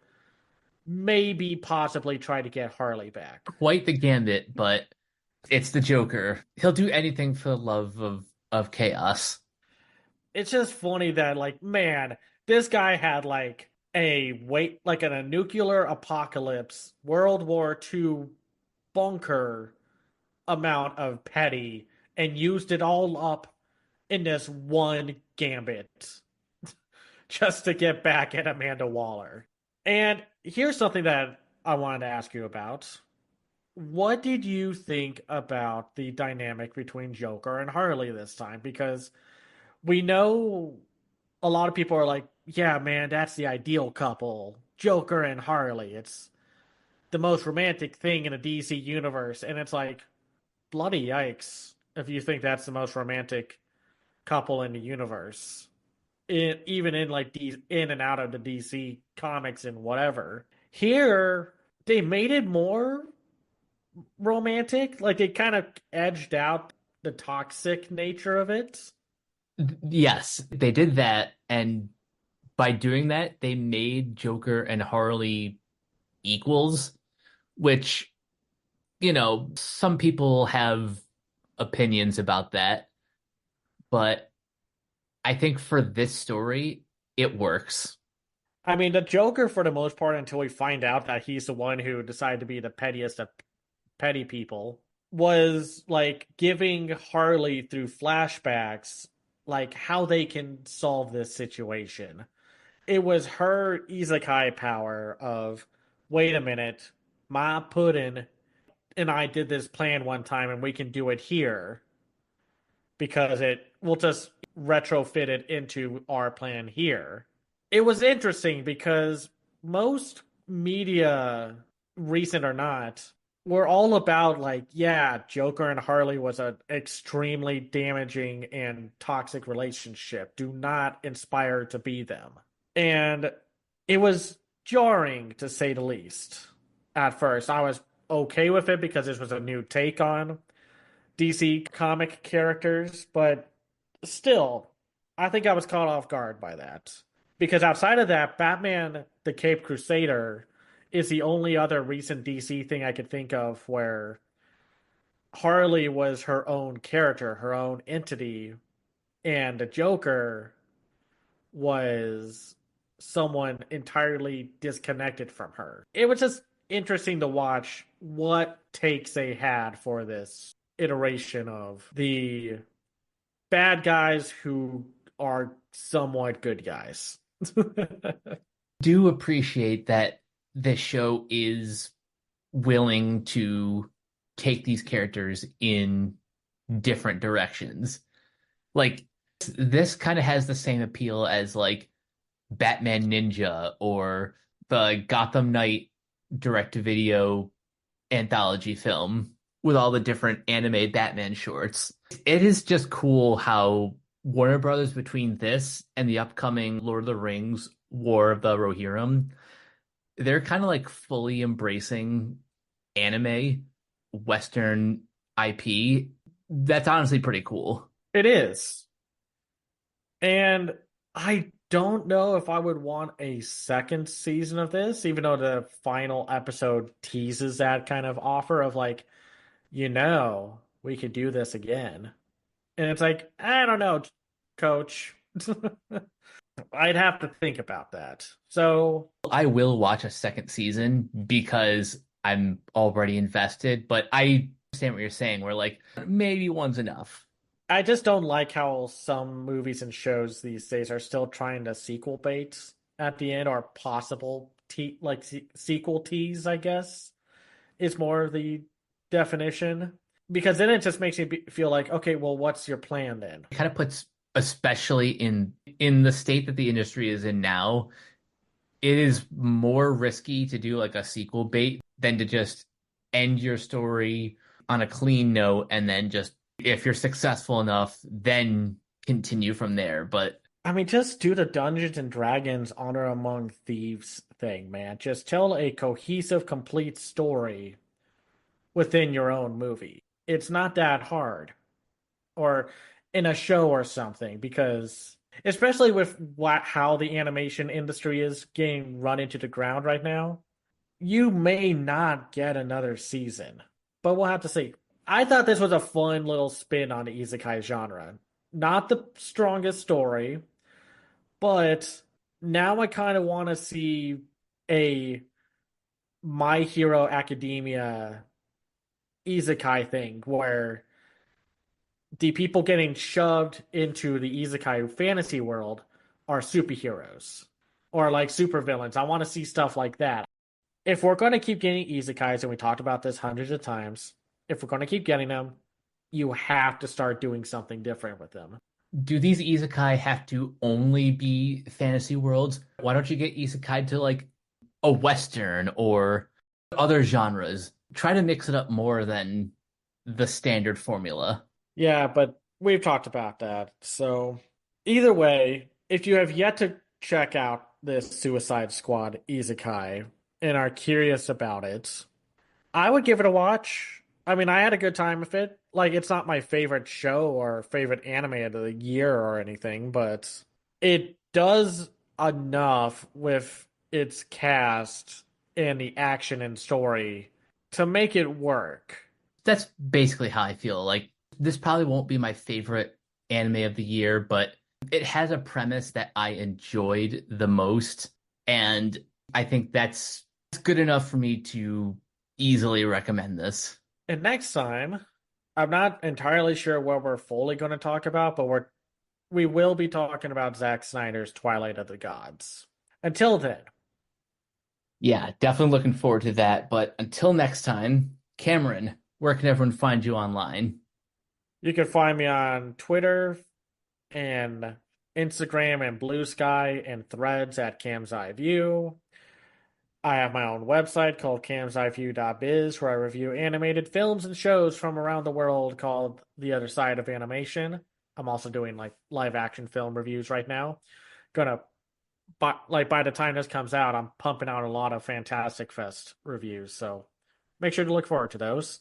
maybe possibly try to get Harley back. Quite the gambit, but it's the Joker. He'll do anything for the love of chaos. It's just funny that like, man, this guy had like a nuclear apocalypse, World War II bunker amount of petty and used it all up in this one gambit just to get back at Amanda Waller. And here's something that I wanted to ask you about. What did you think about the dynamic between Joker and Harley this time? Because we know a lot of people are like, yeah, man, that's the ideal couple. Joker and Harley. It's the most romantic thing in a DC universe. And it's like, bloody yikes if you think that's the most romantic couple in the universe. even in like these in and out of the DC comics and whatever. Here, they made it more romantic. Like they kind of edged out the toxic nature of it. Yes, they did that, and by doing that, they made Joker and Harley equals, which, some people have opinions about that, but I think for this story, it works. I mean, the Joker, for the most part, until we find out that he's the one who decided to be the pettiest of petty people, was like giving Harley through flashbacks, like how they can solve this situation. It was her Isekai power of, wait a minute, Ma Puddin and I did this plan one time and we can do it here because it will just retrofit it into our plan here. It was interesting because most media, recent or not, were all about like, yeah, Joker and Harley was an extremely damaging and toxic relationship. Do not inspire to be them. And it was jarring to say the least. At first, I was okay with it because this was a new take on DC comic characters, but still, I think I was caught off guard by that. Because outside of that, Batman the Cape Crusader is the only other recent DC thing I could think of where Harley was her own character, her own entity, and the Joker was someone entirely disconnected from her. It was just interesting to watch what takes they had for this iteration of the bad guys who are somewhat good guys. Do appreciate that this show is willing to take these characters in different directions. Like, this kind of has the same appeal as like Batman Ninja or the Gotham Knight direct-to-video anthology film with all the different anime Batman shorts. It is just cool how Warner Brothers, between this and the upcoming Lord of the Rings War of the Rohirrim, they're kind of like fully embracing anime, Western IP. That's honestly pretty cool. It is. And I don't know if I would want a second season of this, even though the final episode teases that kind of offer of like, we could do this again. And it's like, I don't know, coach. I'd have to think about that. So I will watch a second season because I'm already invested, but I understand what you're saying, where like maybe one's enough. I just don't like how some movies and shows these days are still trying to sequel bait at the end or possible sequel tease, I guess, is more of the definition. Because then it just makes me feel like, okay, well, what's your plan then? It kind of puts, especially in the state that the industry is in now, it is more risky to do like a sequel bait than to just end your story on a clean note and then just, if you're successful enough, then continue from there. But I mean, just do the Dungeons and Dragons Honor Among Thieves thing, man. Just tell a cohesive, complete story within your own movie. It's not that hard. Or in a show or something, because especially with how the animation industry is getting run into the ground right now, you may not get another season. But we'll have to see. I thought this was a fun little spin on the isekai genre. Not the strongest story, but now I kind of want to see a My Hero Academia isekai thing where the people getting shoved into the isekai fantasy world are superheroes or like supervillains. I want to see stuff like that. If we're going to keep getting isekais, and we talked about this hundreds of times, if we're going to keep getting them, you have to start doing something different with them. do these isekai have to only be fantasy worlds? Why don't you get isekai to like a Western or other genres? Try to mix it up more than the standard formula. Yeah, but we've talked about that. So either way, if you have yet to check out this Suicide Squad Isekai and are curious about it, I would give it a watch. I mean, I had a good time with it. Like, it's not my favorite show or favorite anime of the year or anything, but it does enough with its cast and the action and story to make it work. That's basically how I feel. Like this probably won't be my favorite anime of the year, but it has a premise that I enjoyed the most, and I think that's good enough for me to easily recommend this. And next time, I'm not entirely sure what we're fully going to talk about, but we will be talking about Zack Snyder's Twilight of the Gods. Until then, Yeah, definitely looking forward to that. But until next time, Cameron, where can everyone find you online? you can find me on Twitter and Instagram and Blue Sky and Threads at Cam's Eye View. I have my own website called camseyeview.biz where I review animated films and shows from around the world called The Other Side of Animation. I'm also doing like live action film reviews right now. Gonna by the time this comes out, I'm pumping out a lot of Fantastic Fest reviews, so make sure to look forward to those.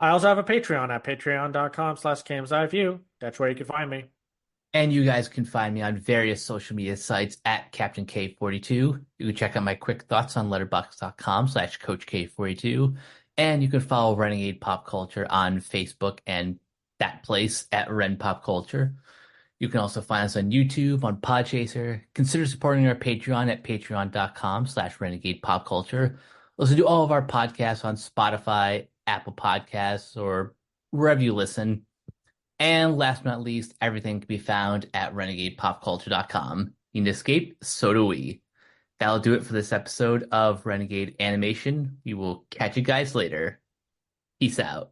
I also have a Patreon at patreon.com/camseyeview. That's where you can find me. And you guys can find me on various social media sites at Captain K42. You can check out my quick thoughts on letterboxd.com/Coach K42. And you can follow Renegade Pop Culture on Facebook and that place at Ren Pop Culture. You can also find us on YouTube, on Podchaser. Consider supporting our Patreon at patreon.com/Renegade Pop Culture. Also do all of our podcasts on Spotify, Apple Podcasts, or wherever you listen. And last but not least, everything can be found at renegadepopculture.com. You need to escape, so do we. That'll do it for this episode of Renegade Animation. We will catch you guys later. Peace out.